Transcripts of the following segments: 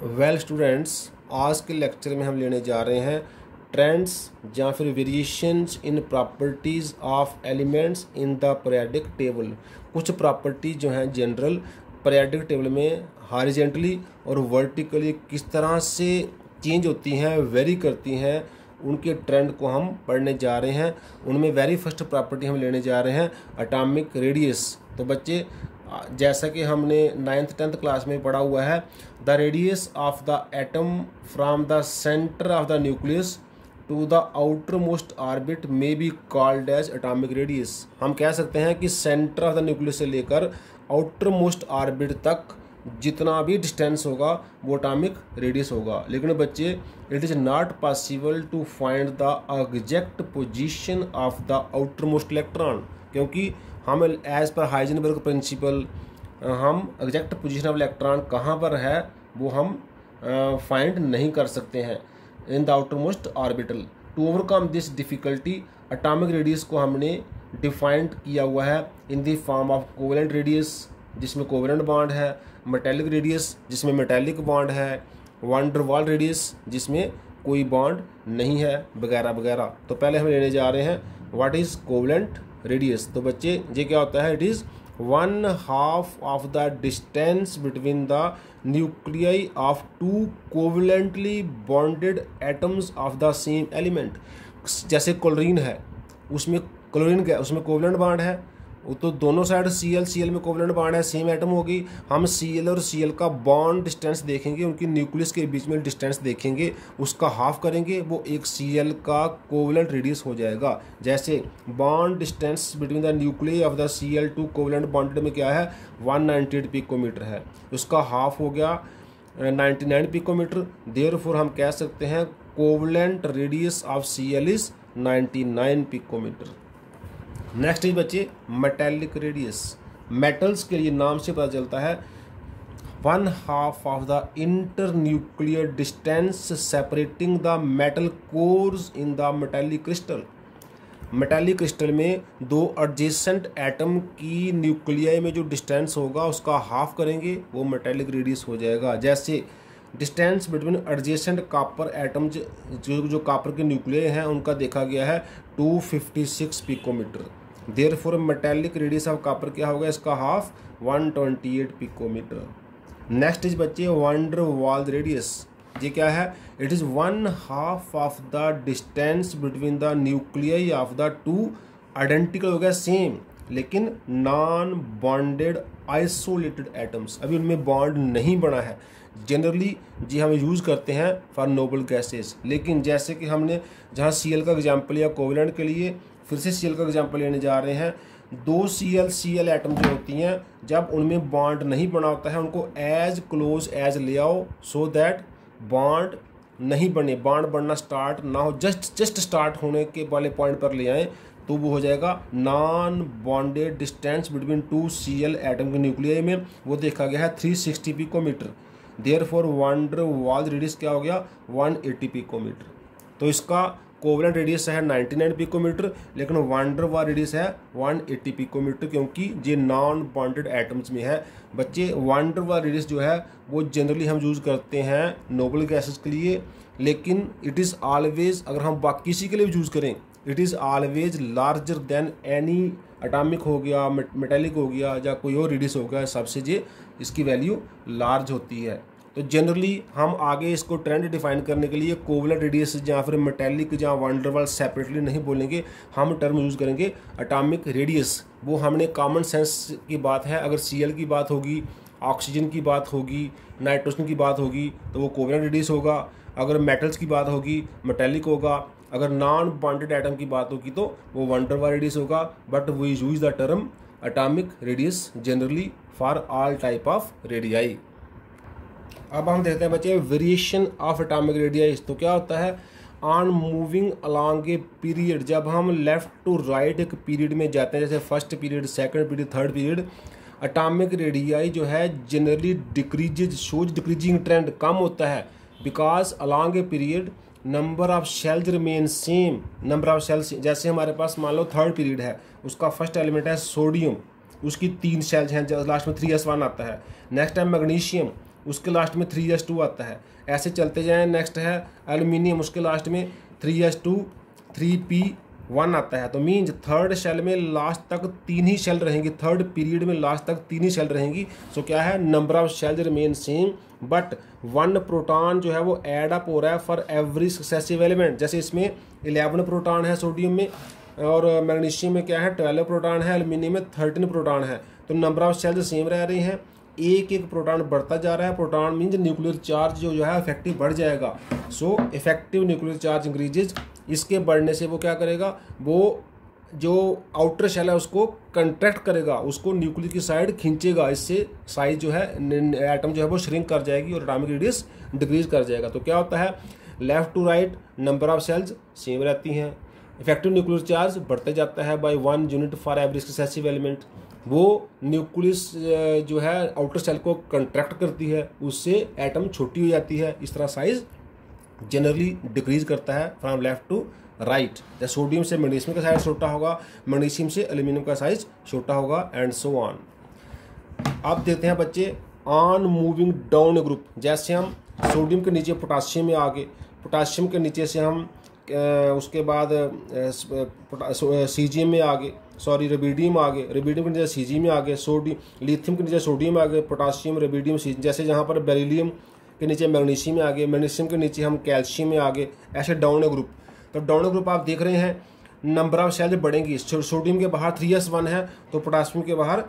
Well students, आज के lecture में हम लेने जा रहे हैं ट्रेंड्स या फिर variations in properties of elements in the periodic table. कुछ प्रॉपर्टीज जो हैं जनरल पीरियोडिक टेबल में हॉरिजॉन्टली और वर्टिकली किस तरह से चेंज होती हैं, वेरी करती हैं, उनके ट्रेंड को हम पढ़ने जा रहे हैं। उनमें वेरी फर्स्ट प्रॉपर्टी हम लेने जा रहे हैं एटॉमिक रेडियस। तो बच्चे, जैसा कि हमने 9th 10th क्लास में पढ़ा हुआ है, the radius of the atom from the centre of the nucleus to the outermost orbit में be called as atomic radius. हम कह सकते हैं कि सेंटर ऑफ द न्यूक्लियस से लेकर आउटर मोस्ट ऑर्बिट तक जितना भी डिस्टेंस होगा वो एटॉमिक रेडियस होगा। लेकिन बच्चे, it is not possible to find the exact position of the outermost electron, क्योंकि हम एज पर हाइजेनबर्ग प्रिंसिपल हम एग्जैक्ट पोजीशन ऑफ इलेक्ट्रॉन कहाँ पर है वो हम फाइंड नहीं कर सकते हैं in the outermost orbital. To overcome this difficulty, atomic radius को हमने डिफाइंड किया हुआ है in the form of covalent radius जिसमें कोवेलेंट बॉन्ड है, मेटेलिक रेडियस जिसमें मेटेलिक बॉन्ड है, वान डर वाल रेडियस जिसमें कोई बॉन्ड नहीं है, वगैरह वगैरह। तो पहले हम लेने जा रहे हैं व्हाट इज़ कोवेलेंट रेडियस। तो बच्चे, ये क्या होता है? It is 1/2 of the distance between the nuclei of two covalently bonded atoms of the same element. जैसे क्लोरीन है, उसमें क्लोरीन क्या, उसमें कोवेलेंट बॉन्ड है, तो दोनों साइड Cl में कोवेलेंट बॉन्ड है, सेम एटम होगी। हम Cl और Cl का बॉन्ड डिस्टेंस देखेंगे, उनकी न्यूक्लियस के बीच में डिस्टेंस देखेंगे, उसका हाफ करेंगे, वो एक Cl का कोवेलेंट रेडियस हो जाएगा। जैसे bond distance between the nucleus of the Cl2 covalent bonded में क्या है, 198 पिकोमीटर है, उसका हाफ हो गया 99 पिकोमीटर। देयरफॉर हम कह सकते हैं covalent radius of Cl is 99 picometre. Next is बच्चे मेटेलिक रेडियस। मेटल्स के लिए नाम से पता चलता है 1/2 of the internuclear distance separating the metal cores in the metallic crystal. Metallic crystal में दो एडजेसेंट एटम की न्यूक्लियाई में जो डिस्टेंस होगा उसका हाफ करेंगे, वो मेटेलिक रेडियस हो जाएगा। जैसे distance between adjacent copper atom जो कॉपर के न्यूक्लियाई हैं उनका देखा गया है 256 picometre. Therefore metallic radius of copper क्या होगा, इसका हाफ 128 पिकोमीटर। नेक्स्ट इज बच्चे वान डर वाल रेडियस। ये क्या है? It is 1/2 of the distance between the nuclei of the two identical हो गया सेम लेकिन नॉन बॉन्डेड आइसोलेटेड एटम्स। अभी उनमें बॉन्ड नहीं बना है। जनरली जी हम यूज़ करते हैं फॉर नोबल गैसेस, लेकिन जैसे कि हमने जहाँ Cl का एग्जाम्पल लिया कोवेलेंट के लिए, फिर से Cl का एग्जाम्पल लेने जा रहे हैं। दो Cl एटम जो होती हैं, जब उनमें बॉन्ड नहीं बना होता है उनको एज क्लोज एज ले आओ सो दैट बॉन्ड नहीं बने, बॉन्ड बनना स्टार्ट ना हो, जस्ट स्टार्ट होने के वाले पॉइंट पर ले आएँ, तो वो हो जाएगा non bonded distance between two Cl atom के न्यूक्लियाई में, वो देखा गया है 360 पिकोमीटर। देयरफॉर वान डर वाल रेडियस क्या हो गया, 180 पिकोमीटर। तो इसका कोवेलेंट रेडियस है 99 पिकोमीटर, लेकिन वान डर वाल रेडियस है 180 पिकोमीटर, क्योंकि ये नॉन बॉन्डेड एटम्स में है। बच्चे, वान डर वाल रेडियस जो है वो जनरली हम यूज़ करते हैं नोबल गैसेस के लिए, लेकिन इट इज़ ऑलवेज, अगर हम बाकी किसी के लिए यूज़ करें, it is always larger than any atomic हो गया, मेटेलिक हो गया या कोई और रेडियस हो गया, सबसे ये इसकी वैल्यू लार्ज होती है। तो जनरली हम आगे इसको ट्रेंड डिफाइन करने के लिए कोवेलेंट रेडियस या फिर मेटेलिक या वान डर वाल सेपरेटली नहीं बोलेंगे, हम टर्म यूज़ करेंगे एटॉमिक रेडियस। वो हमने कॉमन सेंस की बात है, अगर Cl की बात होगी, ऑक्सीजन की बात होगी, नाइट्रोजन की बात होगी तो वो कोवेलेंट रेडियस होगा, अगर मेटल्स की बात होगी मेटेलिक होगा, अगर नॉन बॉन्डेड एटम की बात होगी तो वो वान डर वाल रेडियस होगा। But we use the term atomic radius generally for all type of radii. अब हम देखते हैं बच्चे वेरिएशन ऑफ एटॉमिक रेडियस। तो क्या होता है, on moving along a period, जब हम लेफ्ट टू राइट एक पीरियड में जाते हैं, जैसे first period, second period, third period, atomic radii जो है generally decreases, shows decreasing trend, कम होता है, because along a period number of shells remain same. Number of shells, जैसे हमारे पास मान लो थर्ड पीरियड है, उसका फर्स्ट एलिमेंट है सोडियम, उसकी 3 शेल्स हैं, लास्ट में 3s1 आता है। नेक्स्ट है मैग्नीशियम, उसके लास्ट में 3s2 आता है। ऐसे चलते जाएं। नेक्स्ट है एल्यूमिनियम, उसके लास्ट में 3s2 3p1 आता है। तो मीन्स थर्ड शेल में लास्ट तक 3 ही शेल रहेंगी, थर्ड पीरियड में लास्ट तक 3 ही शेल रहेंगी। सो क्या है, number of shells remain same but 1 proton जो है वो ऐड अप हो रहा है फॉर एवरी सक्सेसिव एलिमेंट। जैसे इसमें 11 प्रोटॉन है सोडियम में, और मैग्नीशियम में क्या है 12 प्रोटॉन है, एल्यूमिनियम में 13 प्रोटॉन है। तो नंबर ऑफ शेल्स सेम रह रही हैं, एक एक प्रोटॉन बढ़ता जा रहा है। प्रोटॉन मीन्स न्यूक्लियर चार्ज जो है इफेक्टिव बढ़ जाएगा। So effective nuclear charge increases. इसके बढ़ने से वो क्या करेगा, वो जो आउटर शेल है उसको कंट्रैक्ट करेगा, उसको न्यूक्लियर की साइड खींचेगा। इससे साइज जो है एटम जो है वो श्रिंक कर जाएगी और एटॉमिक रेडियस डिक्रीज कर जाएगा। तो क्या होता है, left to right number of shells same रहती हैं, इफेक्टिव न्यूक्लियर चार्ज बढ़ते जाता है by 1 unit for every successive element. वो न्यूक्लियस जो है आउटर सेल को कंट्रैक्ट करती है, उससे एटम छोटी हो जाती है। इस तरह साइज जनरली डिक्रीज करता है फ्रॉम लेफ्ट टू राइट। जैसे सोडियम से मैग्नीशियम का साइज छोटा होगा, मैग्नीशियम से एल्यूमिनियम का साइज छोटा होगा एंड सो ऑन। अब देखते हैं बच्चे ऑन मूविंग डाउन ग्रुप। जैसे हम सोडियम के नीचे पोटाशियम में आ गए, पोटाशियम के नीचे से हम उसके बाद सीजियम में आ गए, सॉरी रुबिडियम आ गए, रुबिडियम के नीचे सीजियम में आ गए, सोडियम लिथियम के नीचे सोडियम आ गए, पोटाशियम रुबिडियम सीजियम। जैसे जहाँ पर बेरिलियम के नीचे मैग्नीशियम में आ गए, मैग्नीशियम के नीचे हम कैल्शियम में आ गए, ऐसे डाउन ग्रुप। तो डाउन ग्रुप आप देख रहे हैं नंबर ऑफ शेल्स बढ़ेंगी। सोडियम के बाहर 3s1 है तो पोटाशियम के बाहर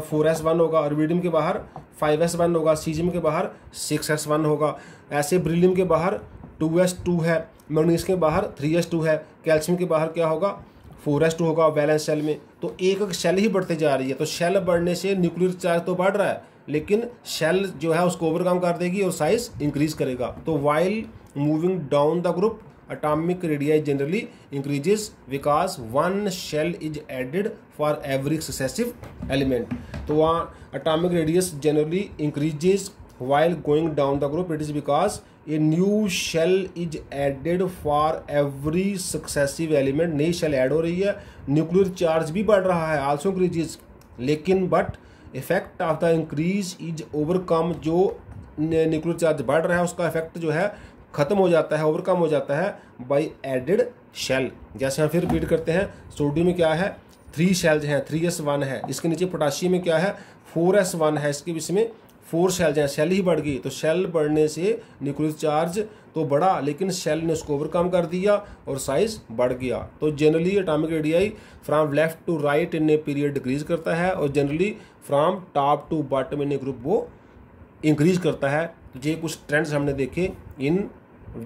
4s1 होगा, रुबिडियम के बाहर 5s1 होगा, सीजियम के बाहर 6s1 होगा। ऐसे बेरिलियम के बाहर 2s2 है, मैग्नीशियम के बाहर 3s2 है, कैल्शियम के बाहर क्या होगा 4s2 होगा वैलेंस शेल में। तो एक एक शेल ही बढ़ते जा रही है। तो शेल बढ़ने से न्यूक्लियर चार्ज तो बढ़ रहा है, लेकिन शेल जो है उसको ओवरकम कर देगी और साइज इंक्रीज करेगा। तो while moving down the group atomic radii generally increases because one shell is added for every successive element. तो वहाँ atomic radius generally increases while going down the group. It is because a new shell is added for every successive element. नई shell add हो रही है, nuclear charge भी बढ़ रहा है also increases, लेकिन but effect of the increase is overcome. जो न्यूक्लियर चार्ज बढ़ रहा है उसका इफेक्ट जो है खत्म हो जाता है, ओवरकम हो जाता है बाय एडेड शेल। जैसे हम फिर रिपीट करते हैं, सोडियम में क्या है 3 शेल्स हैं, 3s1 है। इसके नीचे पोटाशियम में क्या है 4s1 है, इसके बीच में 4 शेल्स हैं, शेल ही बढ़ गई। तो शेल बढ़ने से न्यूक्लियर चार्ज तो बढ़ा, लेकिन शेल ने उसको ओवरकम कर दिया और साइज बढ़ गया। तो generally atomic radii from left to right in a period decrease करता है, और generally from top to bottom in a group वो इंक्रीज करता है। ये कुछ ट्रेंड्स हमने देखे इन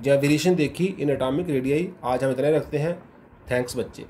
या वेरिएशन देखी इन एटॉमिक रेडियाई। आज हम इतना रखते हैं। थैंक्स बच्चे।